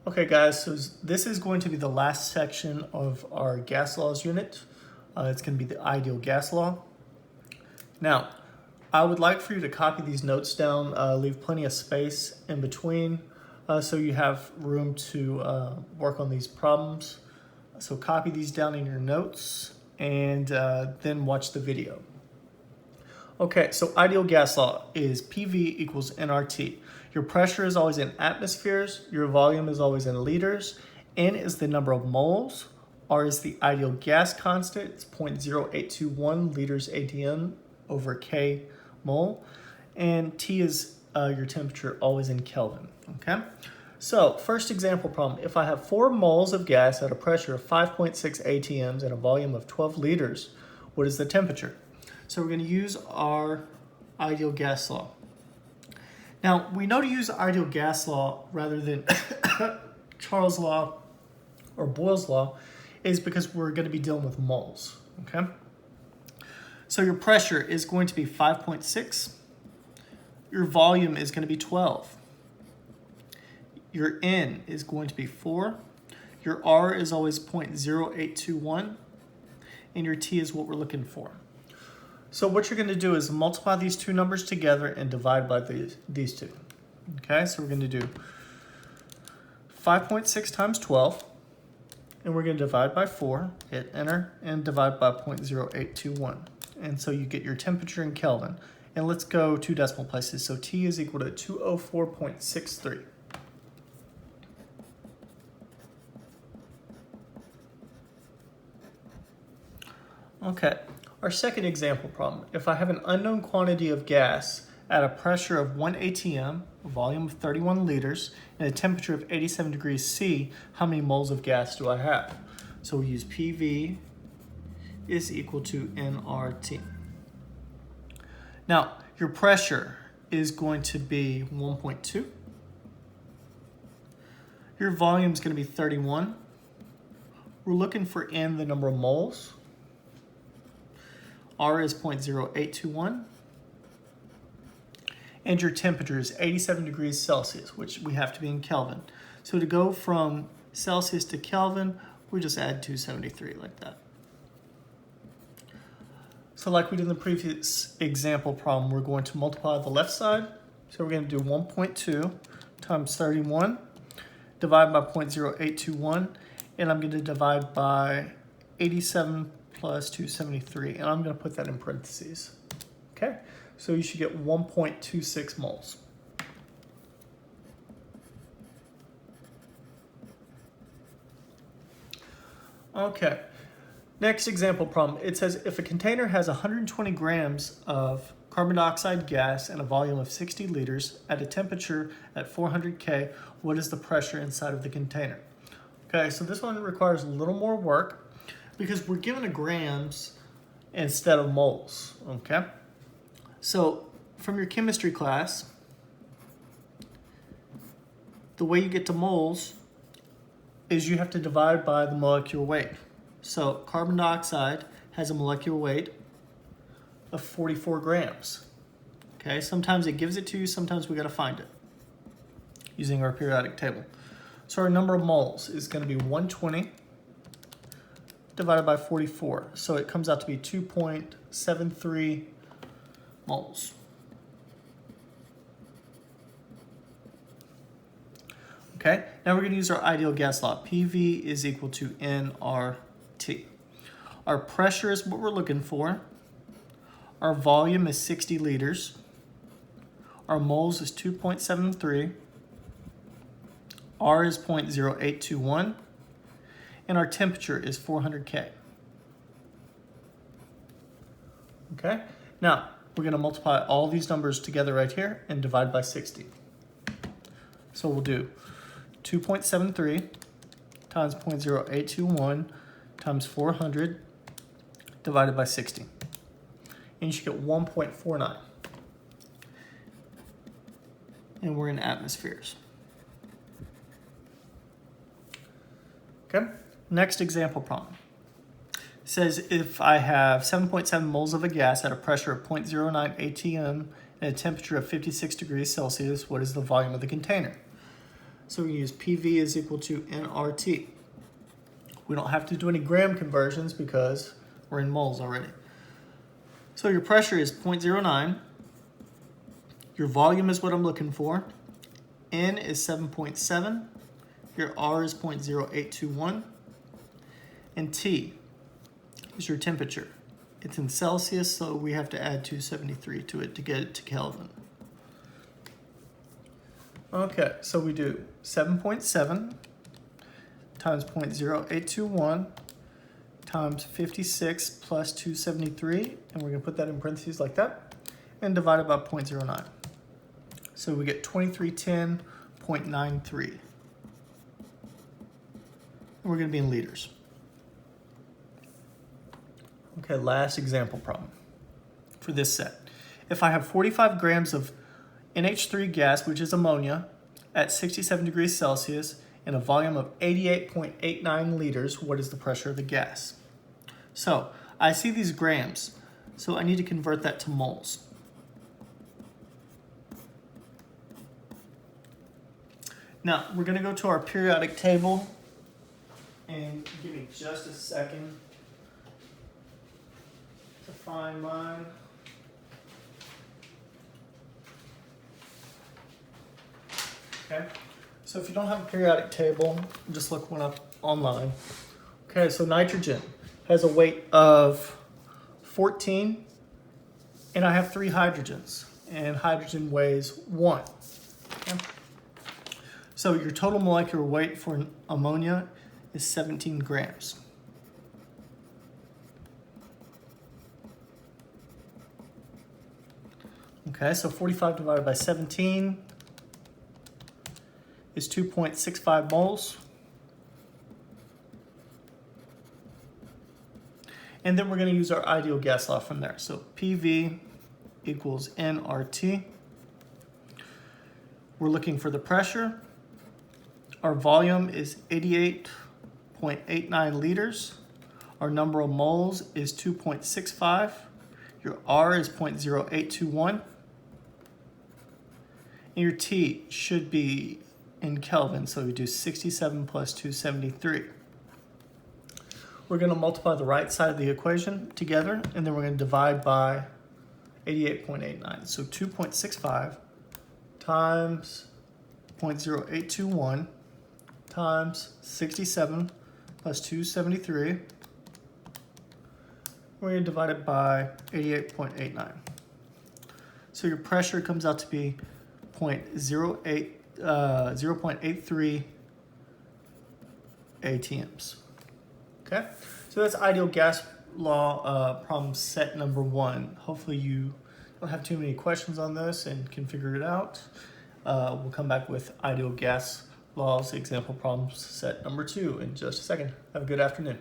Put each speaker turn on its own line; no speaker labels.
Okay guys, so this is going to be the last section of our gas laws unit. It's going to be the ideal gas law. Now, I would like for you to copy these notes down, leave plenty of space in between so you have room to work on these problems. So copy these down in your notes and then watch the video. Okay, so ideal gas law is PV equals nRT. Your pressure is always in atmospheres, your volume is always in liters, N is the number of moles, R is the ideal gas constant, it's 0.0821 liters ATM over K mole, and T is your temperature, always in Kelvin, okay? So, first example problem, if I have 4 moles of gas at a pressure of 5.6 ATMs and a volume of 12 liters, what is the temperature? So we're going to use our ideal gas law. Now, we know to use ideal gas law rather than Charles' law or Boyle's law is because we're going to be dealing with moles, okay? So your pressure is going to be 5.6. Your volume is going to be 12. Your N is going to be 4. Your R is always 0.0821. And your T is what we're looking for. So what you're going to do is multiply these two numbers together and divide by these two. Okay, so we're going to do 5.6 times 12, and we're going to divide by 4, hit enter, and divide by 0.0821. And so you get your temperature in Kelvin. And let's go 2 decimal places. So T is equal to 204.63. Okay. Our second example problem, if I have an unknown quantity of gas at a pressure of 1 atm, a volume of 31 liters, and a temperature of 87 degrees C, how many moles of gas do I have? So we use PV is equal to nRT. Now, your pressure is going to be 1.2. Your volume is going to be 31. We're looking for N, the number of moles. R is 0.0821, and your temperature is 87 degrees Celsius, which we have to be in Kelvin. So to go from Celsius to Kelvin, we just add 273 like that. So like we did in the previous example problem, we're going to multiply the left side. So we're going to do 1.2 times 31, divide by 0.0821, and I'm going to divide by 87 plus 273, and I'm going to put that in parentheses. Okay, so you should get 1.26 moles. Okay, next example problem. It says if a container has 120 grams of carbon dioxide gas and a volume of 60 liters at a temperature at 400 K, what is the pressure inside of the container? Okay, so this one requires a little more work, because we're given a grams instead of moles, okay? So from your chemistry class, the way you get to moles is you have to divide by the molecular weight. So carbon dioxide has a molecular weight of 44 grams, okay? Sometimes it gives it to you, sometimes we gotta find it using our periodic table. So our number of moles is gonna be 120 divided by 44. So it comes out to be 2.73 moles. Okay, now we're going to use our ideal gas law. PV is equal to nRT. Our pressure is what we're looking for. Our volume is 60 liters. Our moles is 2.73. R is 0.0821. And our temperature is 400 K. Okay, now we're going to multiply all these numbers together right here and divide by 60. So we'll do 2.73 times 0.0821 times 400 divided by 60. And you should get 1.49. And we're in atmospheres. Okay. Next example problem. It says if I have 7.7 moles of a gas at a pressure of 0.09 atm and a temperature of 56 degrees Celsius, what is the volume of the container? So we use PV is equal to nRT. We don't have to do any gram conversions because we're in moles already. So your pressure is 0.09. Your volume is what I'm looking for. N is 7.7. Your R is 0.0821. And T is your temperature. It's in Celsius, so we have to add 273 to it to get it to Kelvin. Okay, so we do 7.7 times 0.0821 times 56 plus 273, and we're going to put that in parentheses like that, and divide it by 0.09. So we get 2310.93. And we're going to be in liters. Okay, last example problem for this set. If I have 45 grams of NH3 gas, which is ammonia, at 67 degrees Celsius and a volume of 88.89 liters, what is the pressure of the gas? So I see these grams, so I need to convert that to moles. Now, we're going to go to our periodic table, and give me just a second to find mine. Okay, so if you don't have a periodic table, just look one up online. Okay, so nitrogen has a weight of 14, and I have 3 hydrogens, and hydrogen weighs 1. Okay? So your total molecular weight for ammonia is 17 grams. Okay, so 45 divided by 17 is 2.65 moles. And then we're going to use our ideal gas law from there. So PV equals nRT. We're looking for the pressure. Our volume is 88.89 liters. Our number of moles is 2.65. Your R is 0.0821. And your T should be in Kelvin, so we do 67 plus 273. We're going to multiply the right side of the equation together, and then we're going to divide by 88.89. So 2.65 times 0.0821 times 67 plus 273. We're going to divide it by 88.89. So your pressure comes out to be 0.83 ATMs. Okay, so that's ideal gas law problem set number 1. Hopefully you don't have too many questions on this and can figure it out. We'll come back with ideal gas laws example problems set number 2 in just a second. Have a good afternoon.